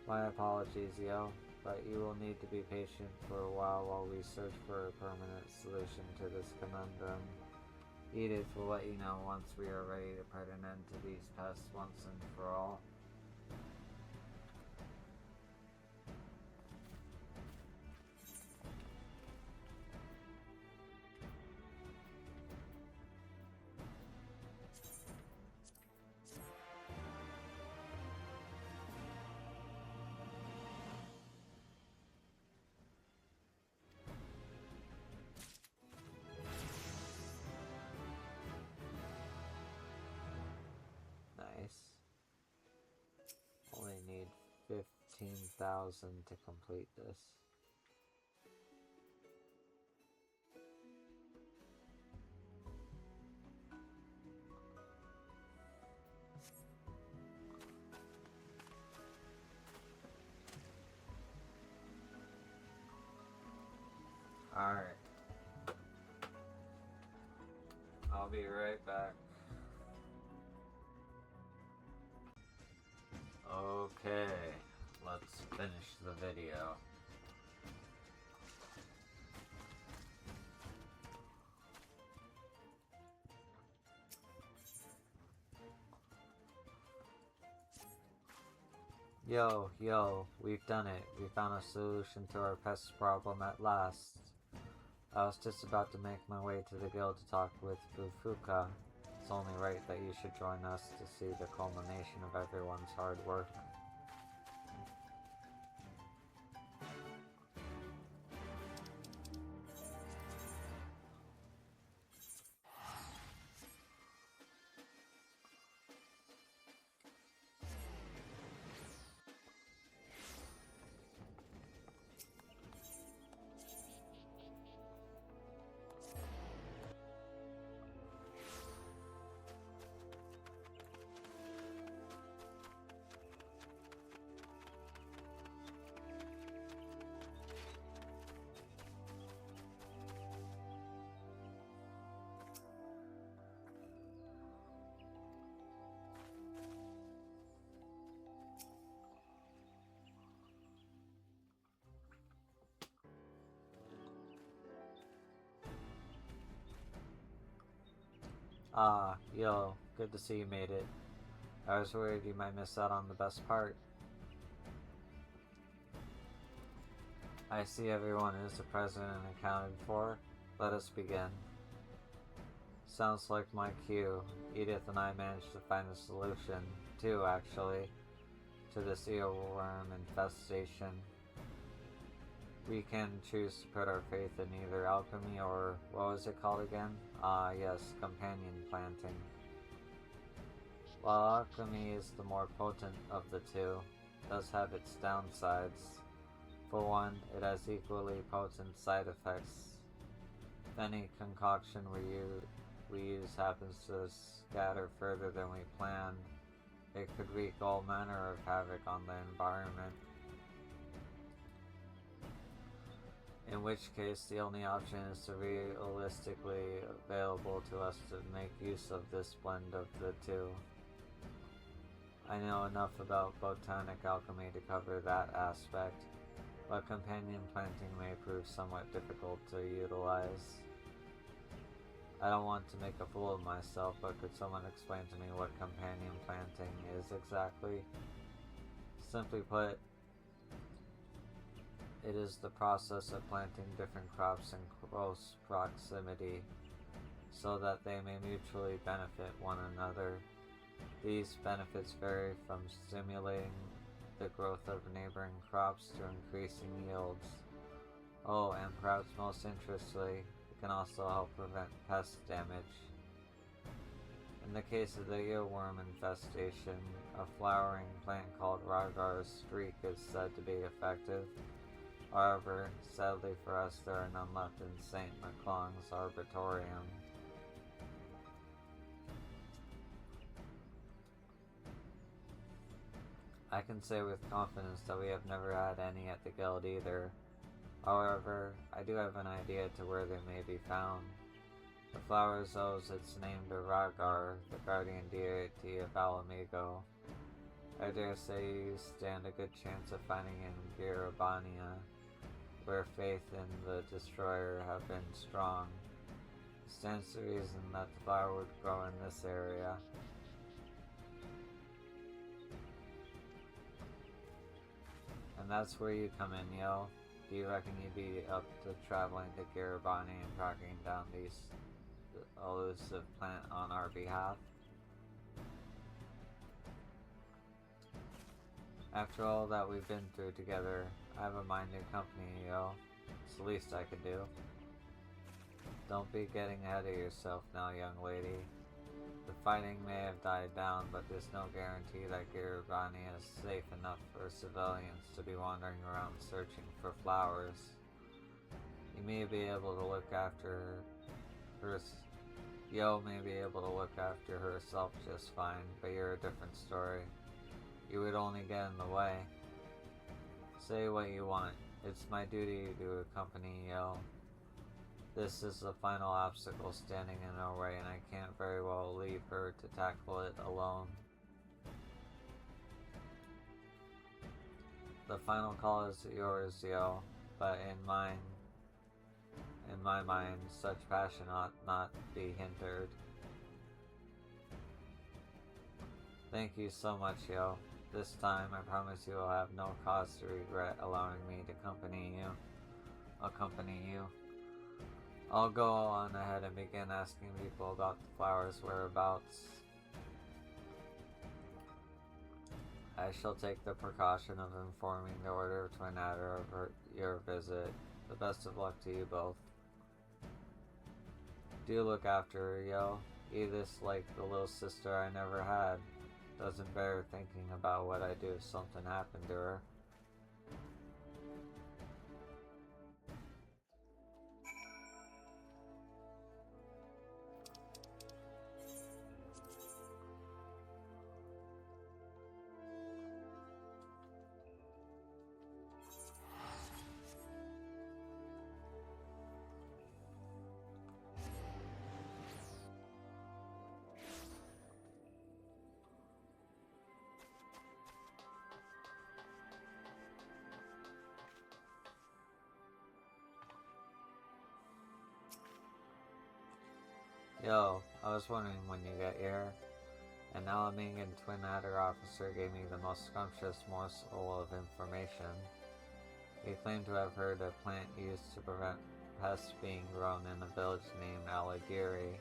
My apologies, yo, but you will need to be patient for a while we search for a permanent solution to this conundrum. Edith will let you know once we are ready to put an end to these pests once and for all. Nice. Only need 15,000 to complete this. Alright. I'll be right back. Okay, let's finish the video. Yo, we've done it. We found a solution to our pest problem at last. I was just about to make my way to the guild to talk with Bufuka. It's only right that you should join us to see the culmination of everyone's hard work. Ah, yo, good to see you made it. I was worried you might miss out on the best part. I see everyone is present and accounted for. Let us begin. Sounds like my cue. Edith and I managed to find a solution, too, actually, to this eelworm infestation. We can choose to put our faith in either alchemy or, what was it called again? Ah, yes, companion planting. While alchemy is the more potent of the two, it does have its downsides. For one, it has equally potent side effects. If any concoction we use happens to scatter further than we planned, it could wreak all manner of havoc on the environment. In which case, the only option is to realistically available to us to make use of this blend of the two. I know enough about botanic alchemy to cover that aspect, but companion planting may prove somewhat difficult to utilize. I don't want to make a fool of myself, but could someone explain to me what companion planting is exactly? Simply put, it is the process of planting different crops in close proximity so that they may mutually benefit one another. These benefits vary from stimulating the growth of neighboring crops to increasing yields. Oh, and perhaps most interestingly, it can also help prevent pest damage. In the case of the earworm infestation, a flowering plant called Ragar's streak is said to be effective. However, sadly for us, there are none left in St. McClung's Arboretum. I can say with confidence that we have never had any at the guild either. However, I do have an idea to where they may be found. The flower owes its name to Ragar, the guardian deity of Alamigo. I dare say you stand a good chance of finding in Garabania, where faith in the destroyer have been strong. It stands to reason that the flower would grow in this area. And that's where you come in, yo. Do you reckon you'd be up to traveling to Garabani and tracking down these elusive plant on our behalf? After all that we've been through together, I have a mind to accompany you, yo. It's the least I can do. Don't be getting ahead of yourself now, young lady. The fighting may have died down, but there's no guarantee that Garabani is safe enough for civilians to be wandering around searching for flowers. You may be able to look after her. Yo may be able to look after herself just fine, but you're a different story. You would only get in the way. Say what you want. It's my duty to accompany Yo. This is the final obstacle standing in our way, and I can't very well leave her to tackle it alone. The final call is yours, Yo, but in my mind, such passion ought not be hindered. Thank you so much, Yo. This time, I promise you will have no cause to regret allowing me to accompany you. I'll go on ahead and begin asking people about the flowers' whereabouts. I shall take the precaution of informing the Order of Twin Adder of your visit. The best of luck to you both. Do look after her, Yo. Edith's like the little sister I never had. Doesn't bear thinking about what I'd do if something happened to her. Yo, I was wondering when you get here. An Alamingan Twin Adder officer gave me the most scrumptious morsel of information. He claimed to have heard a plant used to prevent pests being grown in a village named Aligiri.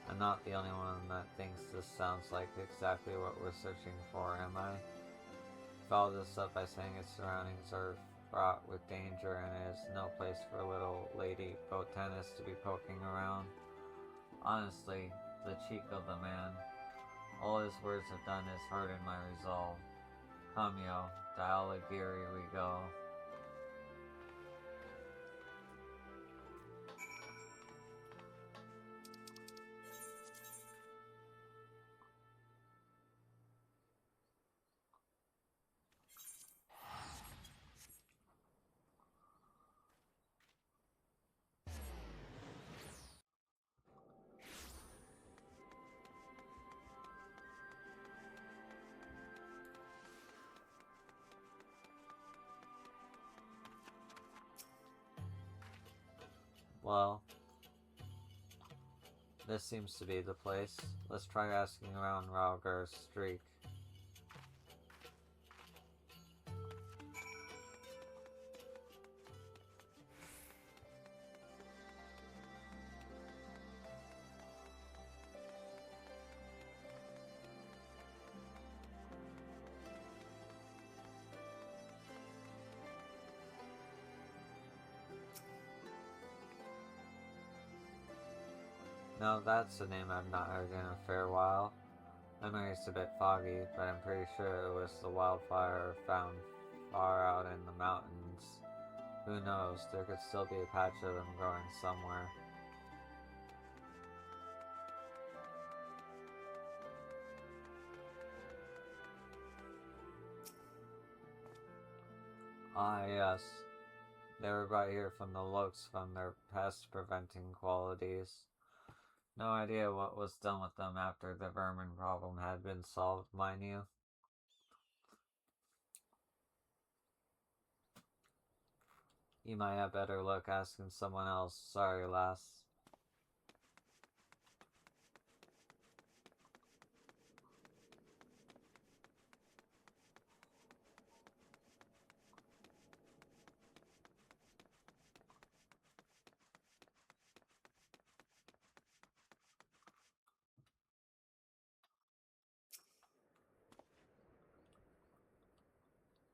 I'm not the only one that thinks this sounds like exactly what we're searching for, am I? Follow this up by saying its surroundings are fraught with danger and it is no place for a little lady botanist to be poking around. Honestly, the cheek of the man. All his words have done is harden my resolve. Come, Yo, to Aligiri we go. Well, this seems to be the place. Let's try asking around Raugar's streak. No, that's a name I've not heard in a fair while. Memory's a bit foggy, but I'm pretty sure it was the wildfire found far out in the mountains. Who knows, there could still be a patch of them growing somewhere. Ah, yes. They were brought here from the Lokes from their pest-preventing qualities. No idea what was done with them after the vermin problem had been solved, mind you. You might have better luck asking someone else. Sorry, lass.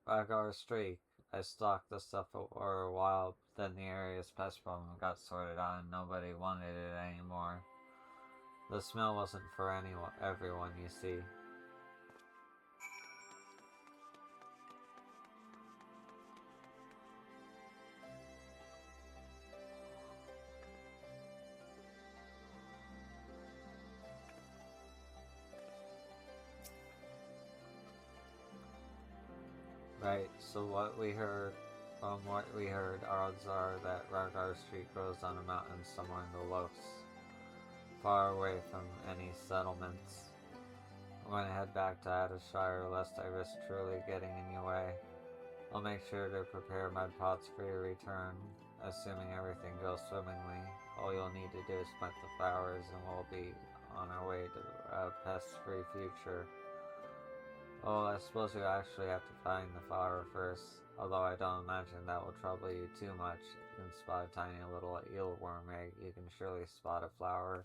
Back our streak. I stocked the stuff for a while, then the area's pest problem got sorted out and nobody wanted it anymore. The smell wasn't for everyone, you see. Right, so from what we heard, odds are that Ragar Street grows on a mountain somewhere in the Lokes, far away from any settlements. I'm going to head back to Adashire lest I risk truly getting in your way. I'll make sure to prepare mud pots for your return, assuming everything goes swimmingly. All you'll need to do is plant the flowers and we'll be on our way to a pest-free future. Oh, I suppose you actually have to find the flower first, although I don't imagine that will trouble you too much. You can spot a tiny little eelworm egg, you can surely spot a flower.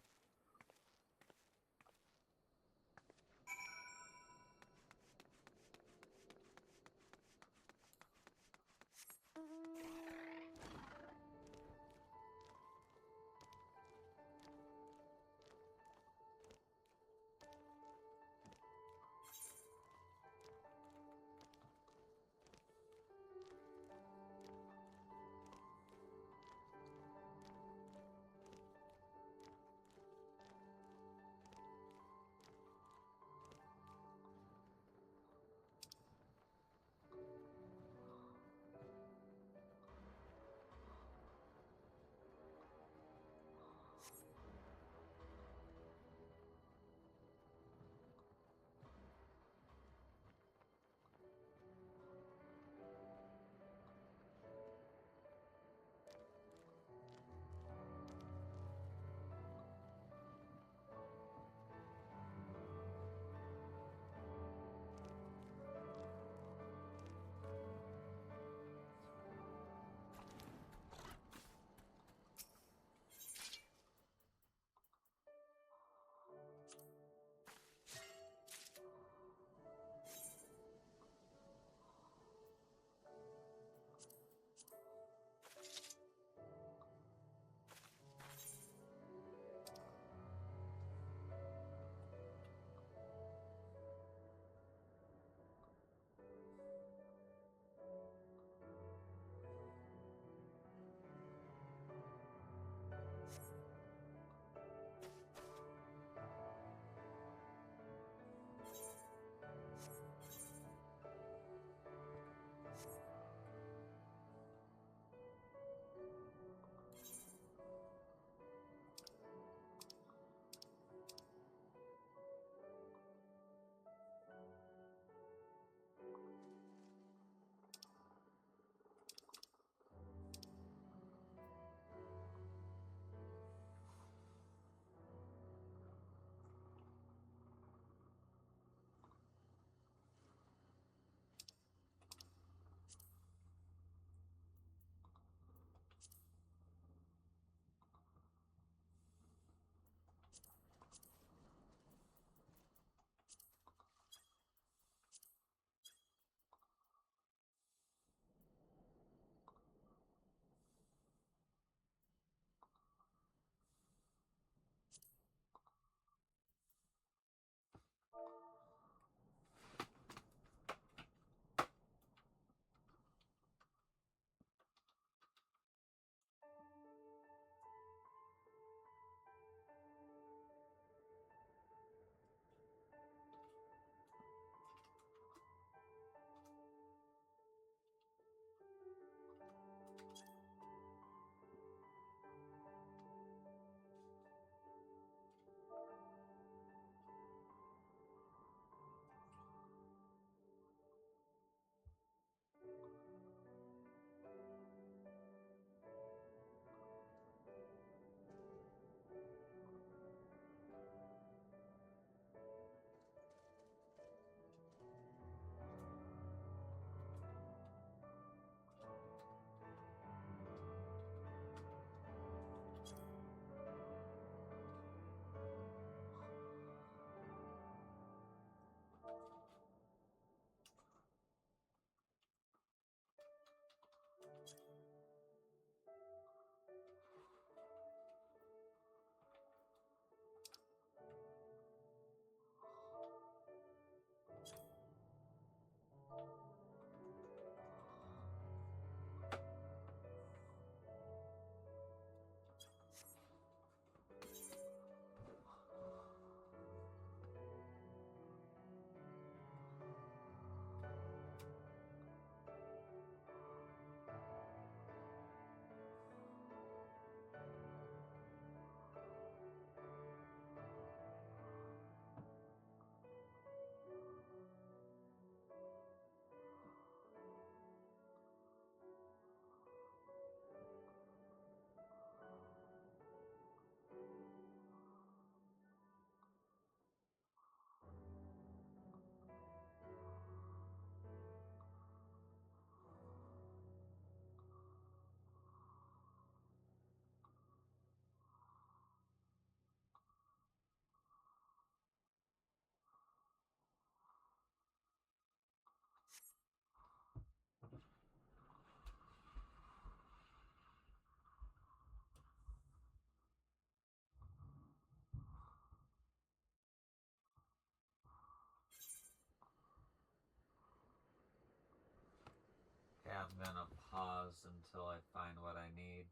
I'm gonna pause until I find what I need.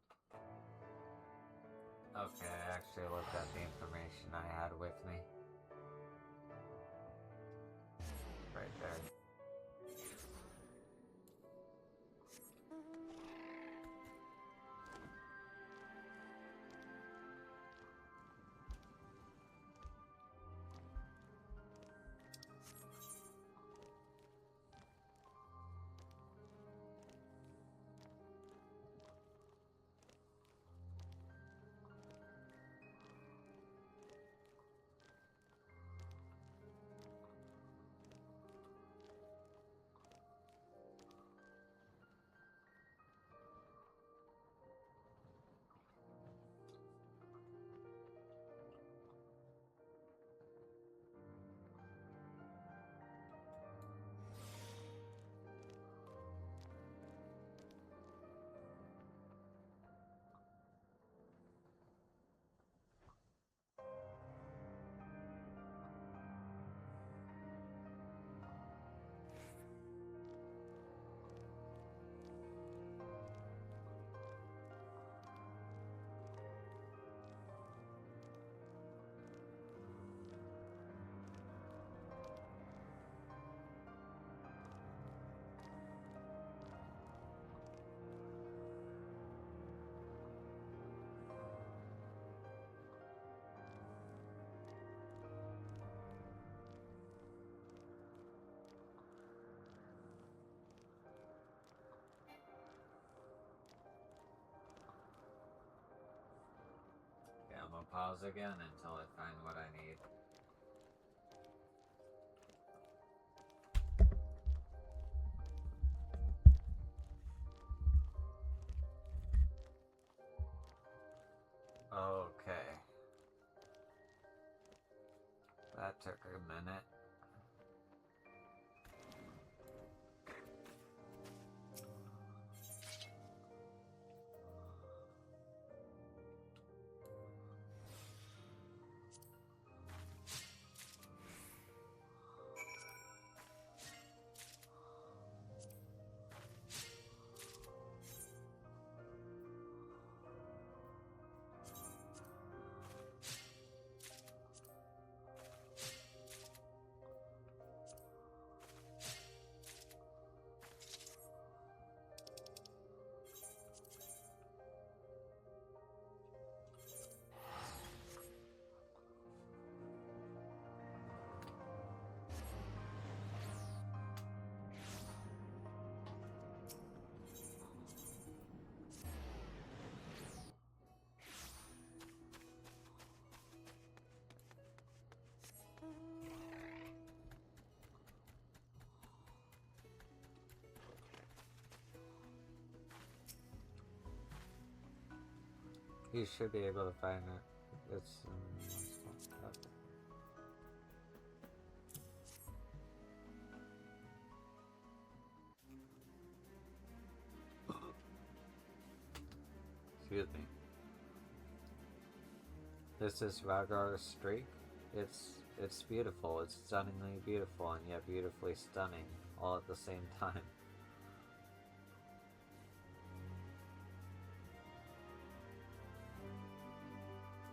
Okay, I actually looked at the information I had with me. Right there. Yeah, I'm gonna pause again until I find what I need. Okay. That took a minute. You should be able to find it. It's excuse me. This is Ragar's streak. It's beautiful. It's stunningly beautiful and yet beautifully stunning all at the same time.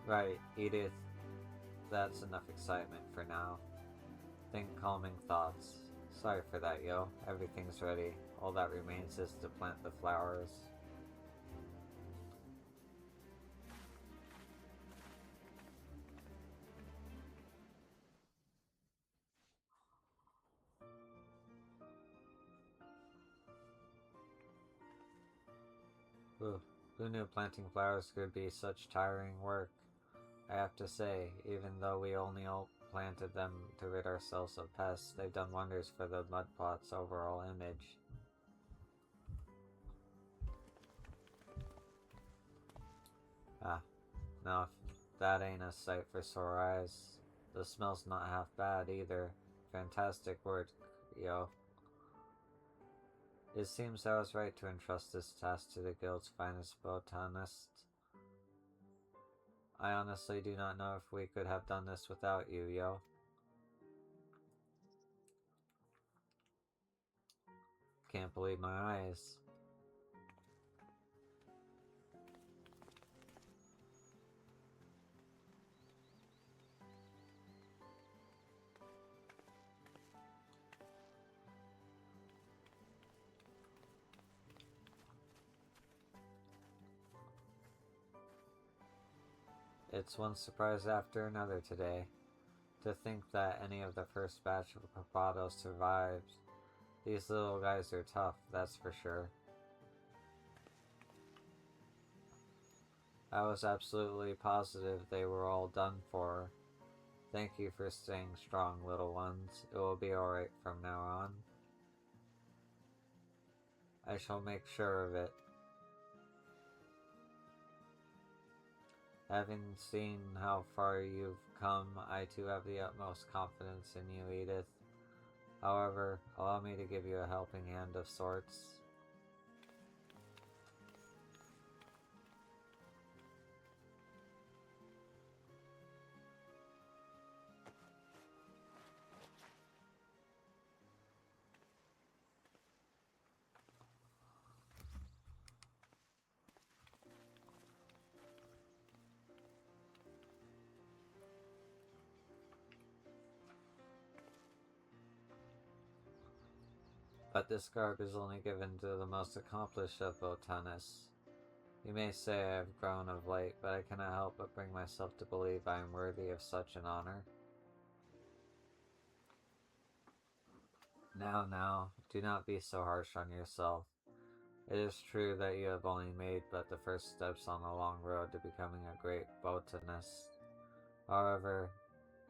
Right, Edith. That's enough excitement for now. Think calming thoughts. Sorry for that, yo. Everything's ready. All that remains is to plant the flowers. Ooh, who knew planting flowers could be such tiring work? I have to say, even though we only planted them to rid ourselves of pests, they've done wonders for the mud plot's overall image. Ah, no, that ain't a sight for sore eyes. The smell's not half bad either. Fantastic work, yo. It seems I was right to entrust this task to the guild's finest botanist. I honestly do not know if we could have done this without you, yo. Can't believe my eyes. It's one surprise after another today. To think that any of the first batch of papados survived. These little guys are tough, that's for sure. I was absolutely positive they were all done for. Thank you for staying strong, little ones. It will be alright from now on. I shall make sure of it. Having seen how far you've come, I too have the utmost confidence in you, Edith. However, allow me to give you a helping hand of sorts. But this garb is only given to the most accomplished of botanists. You may say I have grown of late, but I cannot help but bring myself to believe I am worthy of such an honor. Now, do not be so harsh on yourself. It is true that you have only made but the first steps on the long road to becoming a great botanist. However,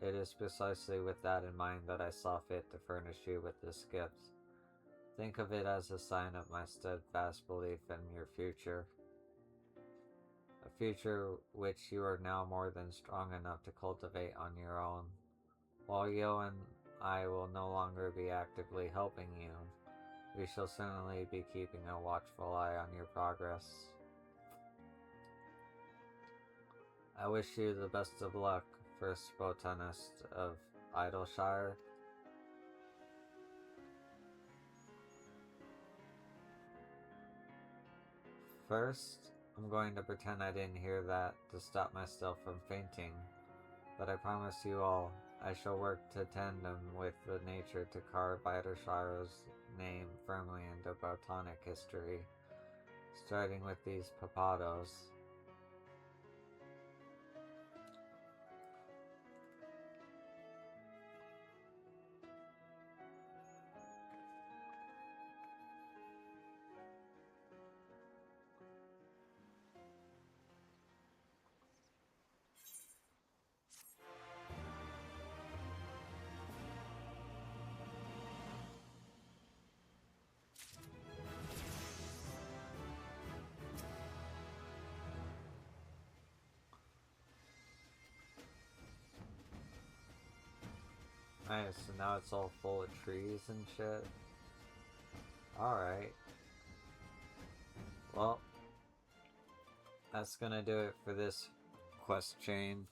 it is precisely with that in mind that I saw fit to furnish you with this gift. Think of it as a sign of my steadfast belief in your future. A future which you are now more than strong enough to cultivate on your own. While Yo and I will no longer be actively helping you, we shall certainly be keeping a watchful eye on your progress. I wish you the best of luck, first botanist of Idleshire. First, I'm going to pretend I didn't hear that to stop myself from fainting, but I promise you all, I shall work to tandem with the nature to carve Idleshire's name firmly into botanic history, starting with these papados. Nice, so now it's all full of trees and shit. Alright. Well, that's gonna do it for this quest chain.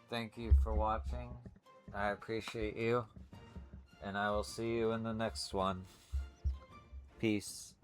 Thank you for watching. I appreciate you. And I will see you in the next one. Peace.